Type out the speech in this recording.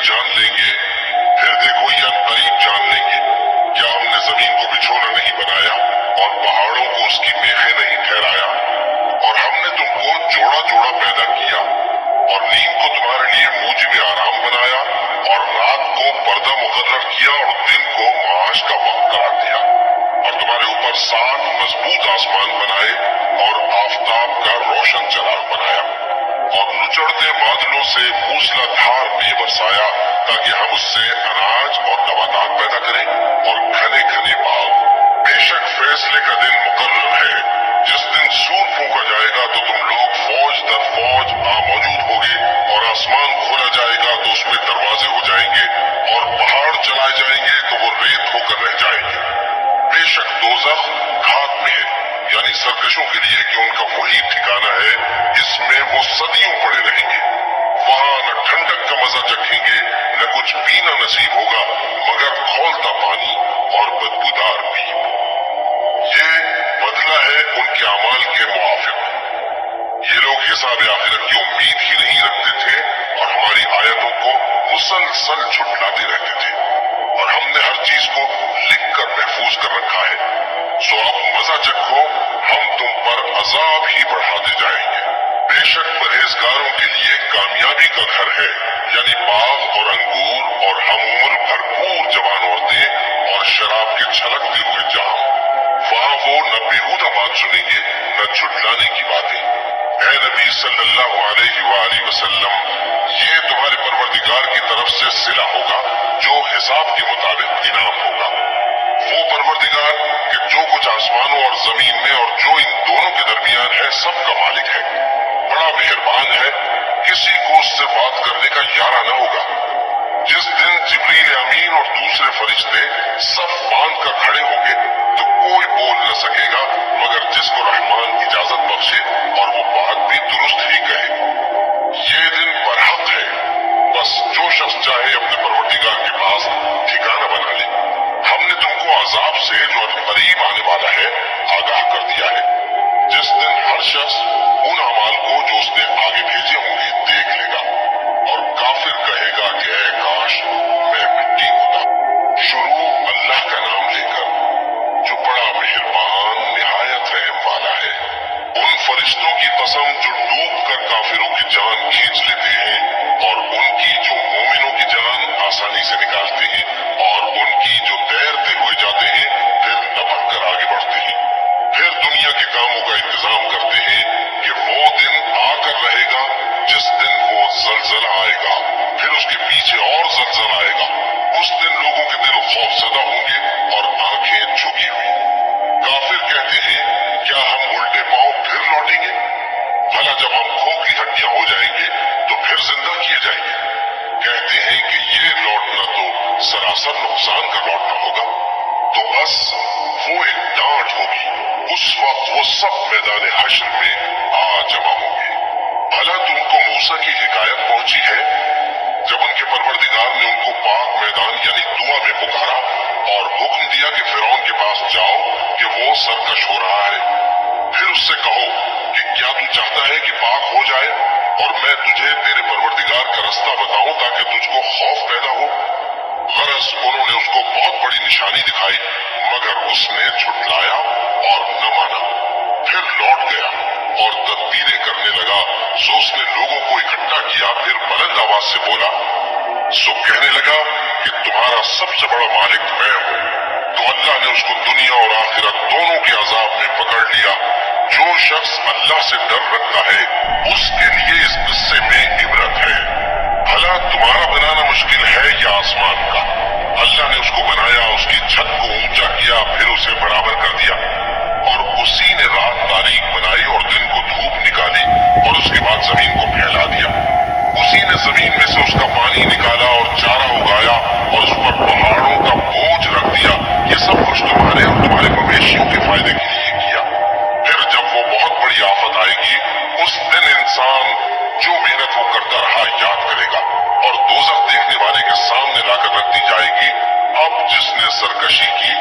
जान लेंगे, फिर देखो या करीब जान लेंगे। क्या हमने जमीन को बिछोना नहीं बनाया और पहाड़ों को उसकी मेखें नहीं ठहराया? और हमने तुमको जोड़ा जोड़ा पैदा किया और नींद को तुम्हारे लिए मूजिब आराम बनाया और रात को पर्दा मुकर्रर किया और दिन को माश का वक्त करार दिया और तुम्हारे ऊपर 7 मजबूत आसमान बनाए और आफताब का रोशन चराग बनाया और नुचड़ते बादलों से मूसलाधार में बरसाया ताकि हम उससे अनाज और नबातात पैदा करें और घने घने बाग। बेशक फैसले का दिन मुकर्रर है, जिस दिन सूर फूंका जाएगा तो तुम लोग फौज दर फौज मौजूद होगे और आसमान खोला जाएगा तो उसमें दरवाजे हो जाएंगे और पहाड़ चलाए जाएंगे तो वो रेत होकर रह जाएंगे। बेशक दोज़ख घात में है, यानी सरकशों के लिए कि उनका वही ठिकाना है, इसमें वो सदियों पड़े रहेंगे। वहां न ठंडक का मजा चखेंगे न कुछ पीना नसीब होगा मगर खौलता पानी और बदबूदार पीप। ये बदला है उनके अमाल के मुआफिक। ये लोग हिसाब आखिरत की उम्मीद ही नहीं रखते थे और हमारी आयतों को मुसलसल झुठलाते रहते थे और हमने हर चीज को लिख कर महफूज कर रखा है। सो अब मजा चखो, हम तुम पर अजाब ही बढ़ाते जाएंगे। बेशक परहेजगारों के लिए कामयाबी का घर है, यानी बाग और अंगूर और हम उम्र भरपूर जवान औरतें और शराब के छलकते हुए जाम। वहाँ वो न बेहूदा बात सुनेंगे न झुठलाने की बातें। ऐ नबी सल्लल्लाहु अलैहि वसल्लम, ये तुम्हारे परवरदिगार की तरफ से सिला होगा जो हिसाब के मुताबिक इनाम होगा। वो परवरदिगार कि जो कुछ आसमानों और जमीन में और जो इन दोनों के दरमियान है सबका मालिक है, बड़ा मेहरबान है, किसी को उससे बात करने का यारा न होगा। जिस दिन जिब्रील अमीन और दूसरे फरिश्ते सब बांध कर खड़े होंगे तो कोई बोल न सकेगा मगर जिसको रहमान इजाजत बख्शे और वो बात भी दुरुस्त ही कहे। ये दिन बरहक है, बस जो शख्स चाहे अपने परवरदिगार के पास ठिकाना बना ले। हमने तुमको अजाब से जो करीब आने वाला है आगाह कर दिया है, जिस दिन हर शख्स उन अमाल को जो उसने आगे भेजे होंगे देख लेगा और काफिर कहेगा कि ऐ काश मैं मिट्टी होता। शुरू अल्लाह का नाम लेकर जो बड़ा मेहरबान निहायत रहम वाला है। उन फरिश्तों की कसम जो डूब कर काफिरों की जान खींच लेते हैं और उनकी जो मोमिनों की जान आसानी से निकालते हैं और उनकी जो तैरते हुए जाते हैं फिर लपक कर आगे बढ़ते हैं। फिर दुनिया के कामों का इंतजाम करते हैं कि वो दिन आकर रहेगा जिस दिन वो जलजला आएगा, फिर उसके पीछे और जलजला आएगा। उस दिन लोगों के दिल खौफजदा होंगे और आंखें झुकी हुई। काफिर कहते हैं क्या हम उल्टे पांव फिर लौटेंगे? भला जब हम खोखली हड्डियां हो जाएंगे तो फिर जिंदा किए जाएंगे? कहते हैं कि ये लौटना तो सरासर नुकसान का लौटना होगा। तो बस वो एक डांट होगी, उस वक्त वो सब मैदान हश्र में आ जमा होंगे। भला तुमको मूसा की हिकायत पहुंची है जब उनके परवरदिगार ने उनको पाक मैदान यानी दुआ में पुकारा और हुक्म दिया कि फिरौन के पास जाओ कि वो सरकश हो रहा है। फिर उससे कहो कि क्या तू चाहता है कि पाक हो जाए और मैं तुझे तेरे परवरदिगार का रास्ता बताऊं ताकि तुझको खौफ पैदा हो। गरज उन्होंने उसको बहुत बड़ी निशानी दिखाई मगर उसने झुठलाया और न माना। फिर लौट गया और तदबीरें करने लगा। सो उसने लोगों को इकट्ठा किया, फिर बुलंद आवाज से बोला। सो कहने लगा कि तुम्हारा सबसे बड़ा मालिक मैं हूँ। तो अल्लाह ने उसको दुनिया और आखिरत दोनों के अजाब में पकड़ लिया। जो शख्स अल्लाह से डर रखता है उसके लिए इस किस्से में इबरत है। भला तुम्हारा बनाना मुश्किल है या आसमान का? अल्लाह ने उसको बनाया, उसकी छत को ऊंचा किया, फिर उसे बराबर कर दिया और उसी ने रात तारीख बनाई और दिन को धूप निकाली और उसके बाद जमीन को फैला दिया। उसी ने जमीन में से उसका पानी निकाला और चारा उगाया और उस पर पहाड़ों का बोझ रख दिया। ये सब कुछ तुम्हारे और तुम्हारे मवेशियों के फायदे के लिए किया। फिर जब वो बहुत बड़ी आफत आएगी उस दिन इंसान जो मेहनत वो करता रहा याद करेगा और दोज़ख देखने वाले के सामने लाकर रख दी जाएगी। अब जिसने सरकशी की